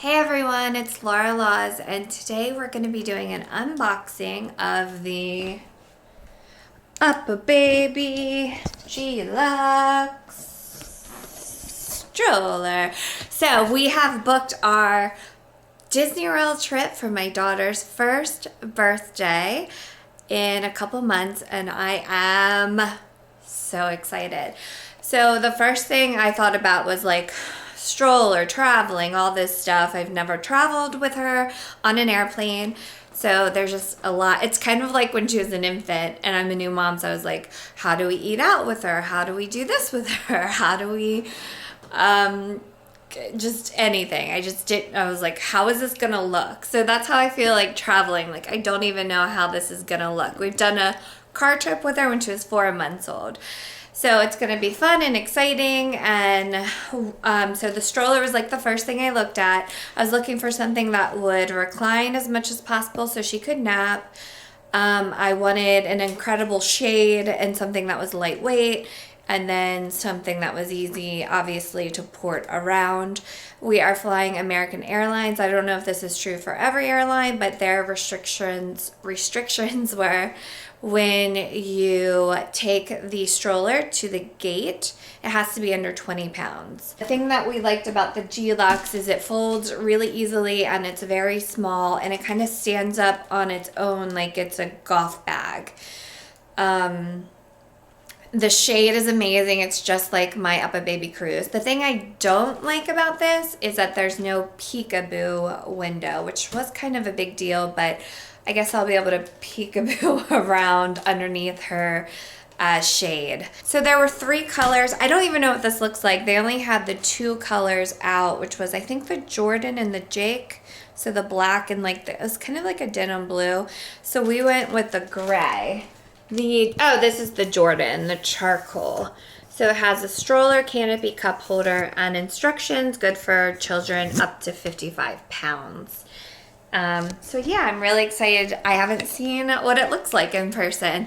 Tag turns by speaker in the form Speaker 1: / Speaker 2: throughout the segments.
Speaker 1: Hey everyone, it's Laura Laws, and today we're going to be doing an unboxing of the Uppababy G-Luxe Stroller. So we have booked our Disney World trip for my daughter's first birthday in a couple months, and I am so excited. So the first thing I thought about was like stroller, traveling, all this stuff. I've never traveled with her on an airplane, so there's just a lot. It's kind of like when she was an infant and I'm a new mom, so I was like, how do we eat out with her? How do we do this with her? How do we just anything. I was like, how is this gonna look? So that's how I feel like traveling. Like, I don't even know how this is gonna look. We've done a car trip with her when she was 4 months old. So it's going to be fun and exciting, and so the stroller was like the first thing I looked at. I was looking for something that would recline as much as possible so she could nap. I wanted an incredible shade and something that was lightweight, and then something that was easy, obviously, to port around. We are flying American Airlines. I don't know if this is true for every airline, but their restrictions were when you take the stroller to the gate, it has to be under 20 pounds. The thing that we liked about the G-Luxe is it folds really easily, and it's very small, and it kind of stands up on its own like it's a golf bag. The shade is amazing. It's just like my Uppababy Cruise. The thing I don't like about this is that there's no peekaboo window, which was kind of a big deal, but I guess I'll be able to peekaboo around underneath her shade. So there were 3 colors. I don't even know what this looks like. They only had the 2 colors out, which was I think the Jordan and the Jake. So the black and like it was kind of like a denim blue. So we went with the gray. This is the Jordan, the charcoal. So it has a stroller, canopy, cup holder, and instructions, good for children up to 55 pounds. So yeah, I'm really excited. I haven't seen what it looks like in person.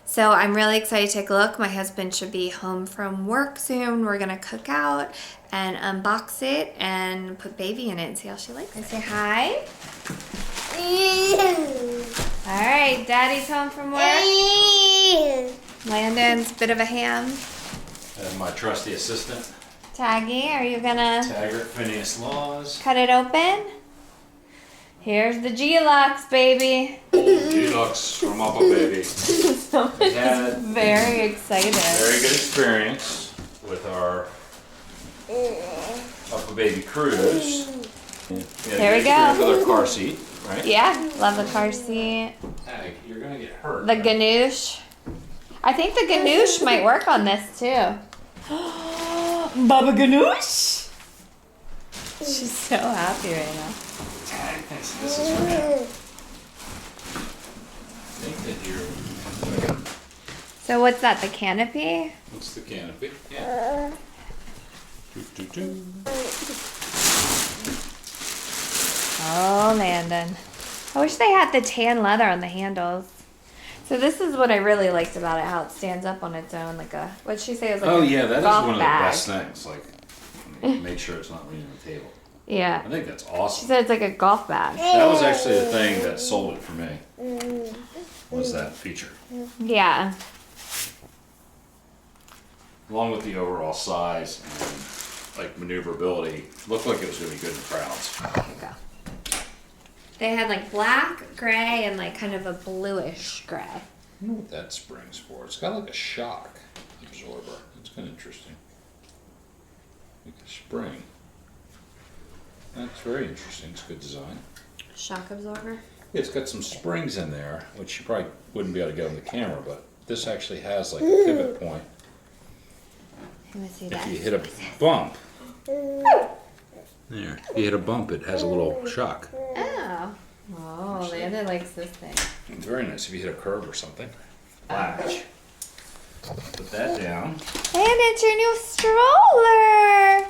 Speaker 1: So I'm really excited to take a look. My husband should be home from work soon. We're gonna cook out and unbox it and put baby in it and see how she likes it. Say hi. All right, Daddy's home from work. Landon's a bit of a ham.
Speaker 2: And my trusty assistant.
Speaker 1: Taggy, are you gonna
Speaker 2: Taggart, Phineas Laws.
Speaker 1: cut it open? Here's the G-Luxe, baby.
Speaker 2: G-Luxe from Uppababy.
Speaker 1: Someone's
Speaker 2: had
Speaker 1: very excited.
Speaker 2: Very good experience with our Uppababy Cruise.
Speaker 1: There we go.
Speaker 2: With our car seat, right?
Speaker 1: Yeah, love the car seat.
Speaker 2: Tag, you're gonna get hurt.
Speaker 1: The ganoush. I think the ganoush might work on this too. Baba ganoush. She's so happy right now.
Speaker 2: Tag, thanks. This is for him. I think that you're.
Speaker 1: So what's that? The canopy?
Speaker 2: What's the canopy? Yeah. Doo.
Speaker 1: Oh, Landon. I wish they had the tan leather on the handles. So this is what I really liked about it, how it stands up on its own, like a, what'd she say it was like
Speaker 2: Oh
Speaker 1: a
Speaker 2: yeah, that is
Speaker 1: golf
Speaker 2: one of
Speaker 1: bag.
Speaker 2: the best things. Like, make sure it's not leaning on the table.
Speaker 1: Yeah.
Speaker 2: I think that's
Speaker 1: She
Speaker 2: awesome.
Speaker 1: said it's like a golf bag.
Speaker 2: That was actually the thing that sold it for me. Was that feature,
Speaker 1: Yeah.
Speaker 2: along with the overall size and like maneuverability, looked like it was going to be good in crowds.
Speaker 1: There you go. They had like black, gray, and like kind of a bluish gray.
Speaker 2: I wonder what that spring's for. It's got like a shock absorber. It's kind of interesting. Like a spring. That's very interesting. It's good design.
Speaker 1: Shock absorber?
Speaker 2: Yeah, it's got some springs in there, which you probably wouldn't be able to get on the camera, but this actually has like a pivot point.
Speaker 1: Let me see
Speaker 2: If
Speaker 1: that.
Speaker 2: you hit a bump, there, if you hit a bump, it has a little shock.
Speaker 1: Oh. Oh, Landon likes this thing.
Speaker 2: It's very nice if you hit a curb or something. Flash. Put that down.
Speaker 1: And it's your new stroller.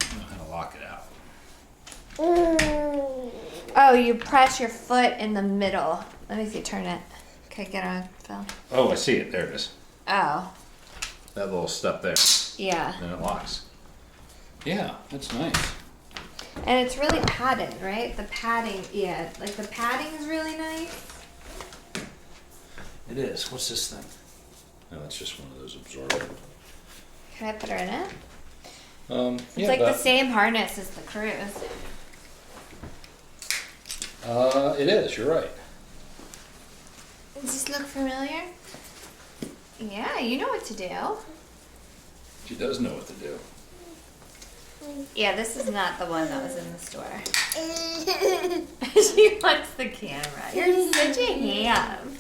Speaker 2: I know how to lock it out.
Speaker 1: Oh, you press your foot in the middle. Let me see, turn it. Okay, get on, Phil.
Speaker 2: Oh, I see it. There it is.
Speaker 1: Oh.
Speaker 2: That little step there.
Speaker 1: Yeah.
Speaker 2: Then it locks. Yeah, that's nice.
Speaker 1: And it's really padded, right? The padding, yeah, like the padding is really nice.
Speaker 2: It is. What's this thing? No, that's just one of those absorbers.
Speaker 1: Can I put her in it?
Speaker 2: It's
Speaker 1: It's like the same harness as the cruise.
Speaker 2: It is. You're right.
Speaker 1: Does this look familiar? Yeah, you know what to do.
Speaker 2: She does know what to do.
Speaker 1: Yeah, this is not the one that was in the store. She wants the camera. You're such a ham.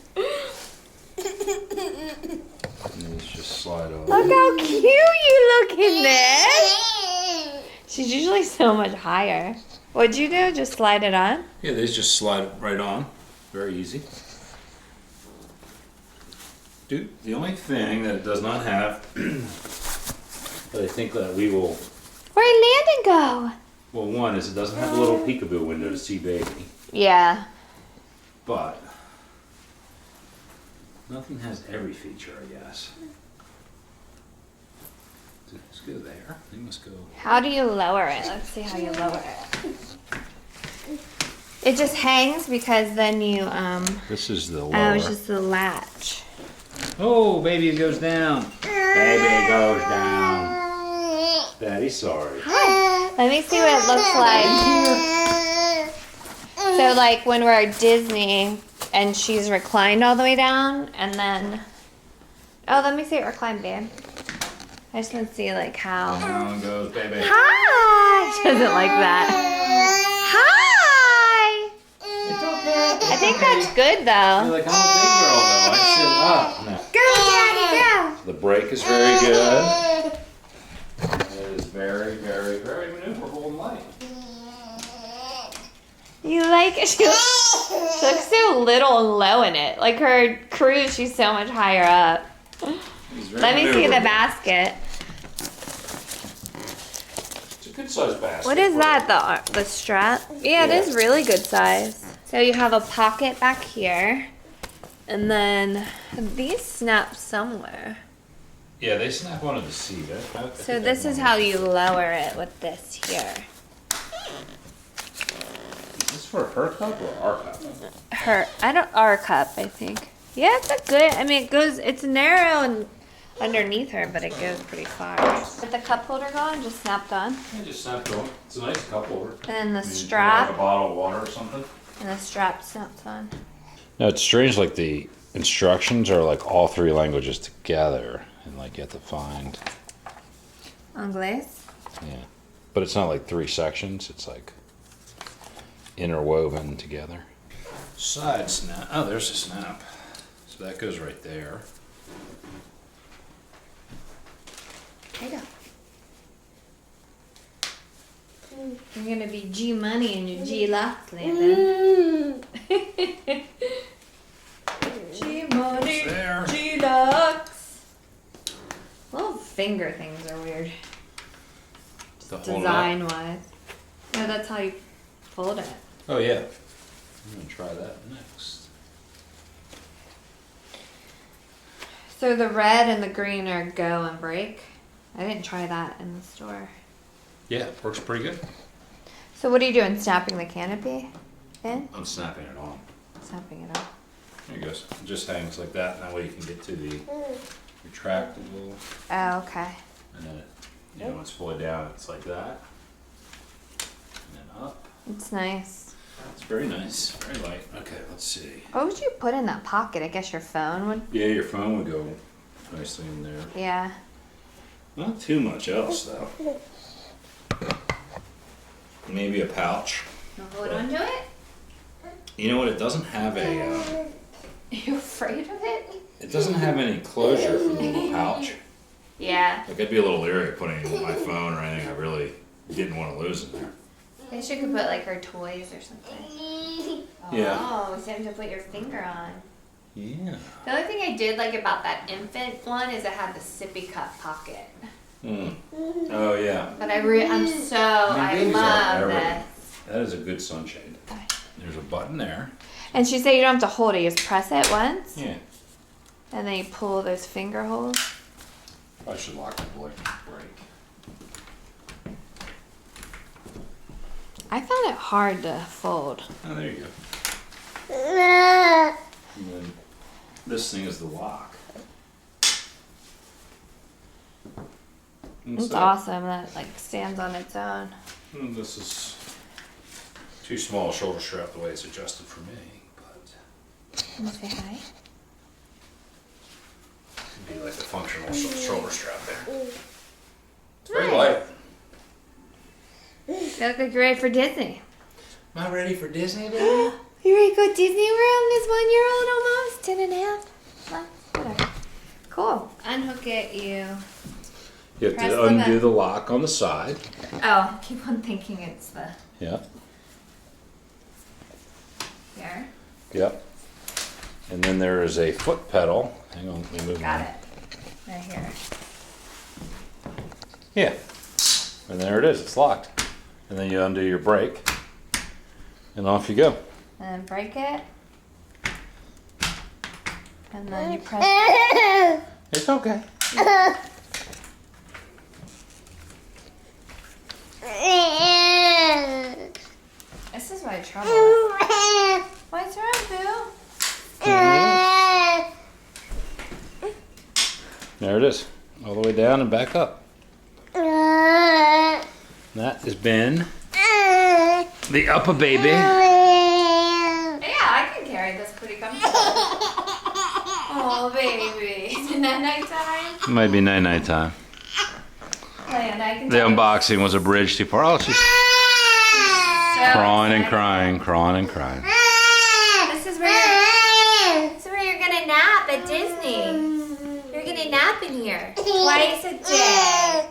Speaker 2: And let's just slide over.
Speaker 1: Look how cute you look in this. She's usually so much higher. What'd you do? Just slide it on?
Speaker 2: Yeah, they just slide right on. Very easy. Dude, the only thing that it does not have, but I think that we will.
Speaker 1: Where'd Landon go?
Speaker 2: Well, one is it doesn't have a little peekaboo window to see baby,
Speaker 1: Yeah.
Speaker 2: but nothing has every feature, I guess. Let's go there. They must go.
Speaker 1: How do you lower it? Let's see how you lower it. It just hangs because then you,
Speaker 2: This is the
Speaker 1: oh,
Speaker 2: lower.
Speaker 1: it's just the latch.
Speaker 2: Oh, baby, it goes down. Baby goes down. Daddy's sorry.
Speaker 1: Let me see what it looks like. So like when we're at Disney and she's reclined all the way down and then, oh, let me see it reclined, babe. I just want to see like how.
Speaker 2: Down goes baby.
Speaker 1: Hi! She doesn't like that. Hi!
Speaker 2: It's okay.
Speaker 1: I think that's good though.
Speaker 2: You're like, I'm a big girl though. I sit up. No.
Speaker 1: Go, Daddy, go!
Speaker 2: The brake is very good. It is very, very, very maneuverable and light.
Speaker 1: You like it? She looks so little and low in it. Like her cruise, she's so much higher up. Let me see the basket.
Speaker 2: It's a good sized basket.
Speaker 1: What is that? The strap? Yeah, it is really good size. So you have a pocket back here, and then these snap somewhere.
Speaker 2: Yeah, they snap onto the seat.
Speaker 1: So this is how you lower it with this here.
Speaker 2: Is this for her cup or our cup?
Speaker 1: Our cup, I think. Yeah, it's a good, I mean, it's narrow and underneath her, but it goes pretty far. With the cup holder going, just snapped on.
Speaker 2: Yeah, just snapped on. It's a nice cup holder.
Speaker 1: And the
Speaker 2: Like
Speaker 1: strap,
Speaker 2: a bottle of water or something.
Speaker 1: and the strap snaps on.
Speaker 3: No, it's strange. Like the instructions are like all three languages together, and like you have to find.
Speaker 1: Anglais?
Speaker 3: Yeah, but it's not like three sections. It's like interwoven together.
Speaker 2: Side snap. Oh, there's a snap. So that goes right there.
Speaker 1: There you go. You're gonna be G Money in your G-Luxe, Landon. G Money,
Speaker 2: There.
Speaker 1: G-Luxe. Little finger things are weird.
Speaker 2: To hold it up.
Speaker 1: Design wise. No, that's how you fold it.
Speaker 2: Oh yeah. I'm gonna try that next.
Speaker 1: So the red and the green are go and break. I didn't try that in the store.
Speaker 2: Yeah, works pretty good.
Speaker 1: So what are you doing? Snapping the canopy in?
Speaker 2: I'm snapping it on.
Speaker 1: Snapping it on.
Speaker 2: There it goes. It just hangs like that, and that way you can get to the retractable,
Speaker 1: Oh, okay.
Speaker 2: and then it's fully down. It's like that, and then up.
Speaker 1: It's nice.
Speaker 2: It's very nice, very light. Okay, let's see.
Speaker 1: What would you put in that pocket? I guess your phone would.
Speaker 2: Yeah, your phone would go nicely in there.
Speaker 1: Yeah.
Speaker 2: Not too much else though. Maybe a pouch.
Speaker 1: Hold on to it.
Speaker 2: You know what? It doesn't have a.
Speaker 1: You afraid of it?
Speaker 2: It doesn't have any closure for the little pouch.
Speaker 1: Yeah.
Speaker 2: Like I'd be a little leery of putting my phone or anything I really didn't want to lose in there.
Speaker 1: I guess you could put like her toys or something.
Speaker 2: Yeah.
Speaker 1: Oh, something to put your finger on.
Speaker 2: Yeah.
Speaker 1: The only thing I did like about that infant one is it had the sippy cup pocket.
Speaker 2: Mm. Oh yeah.
Speaker 1: But I
Speaker 2: babies are
Speaker 1: love
Speaker 2: everywhere.
Speaker 1: this.
Speaker 2: That is a good sunshade. There's a button there.
Speaker 1: And she said you don't have to hold it, you just press it once.
Speaker 2: Yeah.
Speaker 1: And then you pull those finger holes.
Speaker 2: I should lock the brake.
Speaker 1: I found it hard to fold.
Speaker 3: Oh, there you go. And then this thing is the lock.
Speaker 1: It's awesome that it like stands on its own.
Speaker 3: And this is too small a shoulder strap the way it's adjusted for me, but
Speaker 1: Can you say hi?
Speaker 3: it'd be like a functional shoulder strap there. It's very light.
Speaker 1: You look like you're ready for Disney.
Speaker 3: Am I ready for Disney, baby?
Speaker 1: You ready to go Disney World, Miss 1-year-old almost? 10 and a half? Well, whatever. Cool. Unhook it, you.
Speaker 3: You have
Speaker 1: Press
Speaker 3: to
Speaker 1: the
Speaker 3: undo
Speaker 1: button.
Speaker 3: the lock on the side.
Speaker 1: Oh, keep on thinking it's the
Speaker 3: Yeah.
Speaker 1: here.
Speaker 3: Yep. And then there is a foot pedal. Hang on, let me move
Speaker 1: Got
Speaker 3: mine.
Speaker 1: it. Right here.
Speaker 3: Yeah. And there it is, it's locked. And then you undo your brake. And off you go.
Speaker 1: And then break it. And then you press.
Speaker 3: It's okay.
Speaker 1: This is my trouble. What's wrong, Boo?
Speaker 3: There it is. All the way down and back up. That has been the Uppababy.
Speaker 1: Yeah, I can carry this pretty comfortably. Oh, baby. Isn't that nighttime?
Speaker 3: It might be night time.
Speaker 1: And I can
Speaker 3: The
Speaker 1: tell you-
Speaker 3: unboxing was a bridge too far. Oh, she's
Speaker 1: So
Speaker 3: crawling and
Speaker 1: excited.
Speaker 3: crying, crawling and crying.
Speaker 1: This is where you're gonna nap at Disney. You're gonna nap in here twice a day.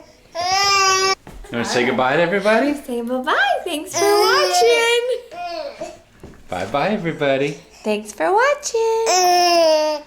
Speaker 3: You want to say goodbye to everybody?
Speaker 1: Say bye-bye. Thanks for watching.
Speaker 3: Bye-bye, everybody.
Speaker 1: Thanks for watching.